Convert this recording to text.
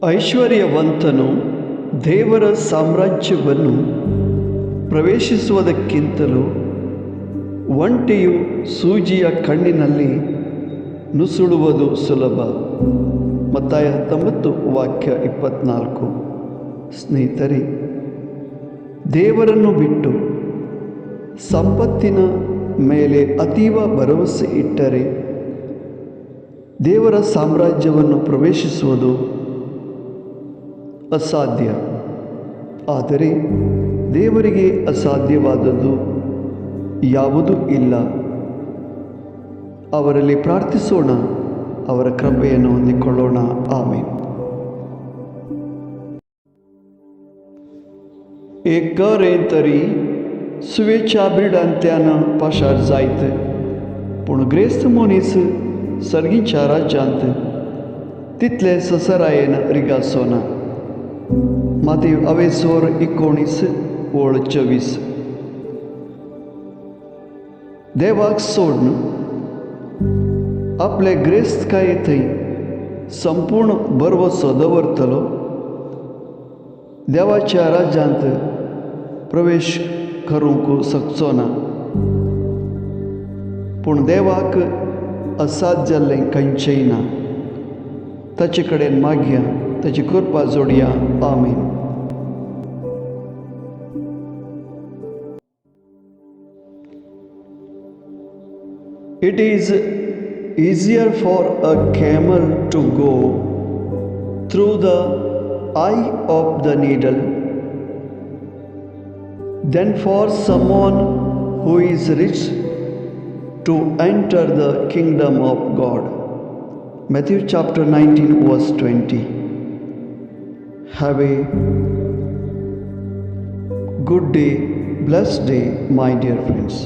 ಐಶ್ವರ್ಯವಂತನು ದೇವರ ಸಾಮ್ರಾಜ್ಯವನ್ನು ಪ್ರವೇಶಿಸುವುದಕ್ಕಿಂತಲೂ ಒಂಟೆಯು ಸೂಜಿಯ ಕಣ್ಣಿನಲ್ಲಿ ನುಸುಳುವುದು ಸುಲಭ. ಮತ್ತಾಯ 19 ವಾಕ್ಯ 24. ಸ್ನೇಹಿತರೆ, ದೇವರನ್ನು ಬಿಟ್ಟು ಸಂಪತ್ತಿನ ಮೇಲೆ ಅತೀವ ಭರವಸೆ ಇಟ್ಟರೆ ದೇವರ ಸಾಮ್ರಾಜ್ಯವನ್ನು ಪ್ರವೇಶಿಸುವುದು ಅಸಾಧ್ಯ. ಆದರೆ ದೇವರಿಗೆ ಅಸಾಧ್ಯವಾದದ್ದು ಯಾವುದೂ ಇಲ್ಲ. ಅವರಲ್ಲಿ ಪ್ರಾರ್ಥಿಸೋಣ, ಅವರ ಕೃಪೆಯನ್ನು ಹೊಂದಿಕೊಳ್ಳೋಣ. ಆಮೆನ್. एकर तरी शुभेच्छा बिडांत्यानं पाशार जायत, पूण ग्रेस्त मनीस सर्गीच्या राज्यांत तितले ससरायेन रिगासोना. माती 19:19-24. देवाक सोडून आपले ग्रेस्तकाये थंय संपूर्ण भरवसो दवरतलो, देवाच्या राज्यांत प्रवेश करूंक शकचो ना. पूण देवाक असाध्य जाल्लें खंयचेंय ना. ताचे कडेन मागया, ताची कृपा जोडया. आमीन. It is easier for a camel to go through the eye of the needle than for someone who is rich to enter the kingdom of God. Matthew chapter 19 verse 20. Have a good day, blessed day, my dear friends.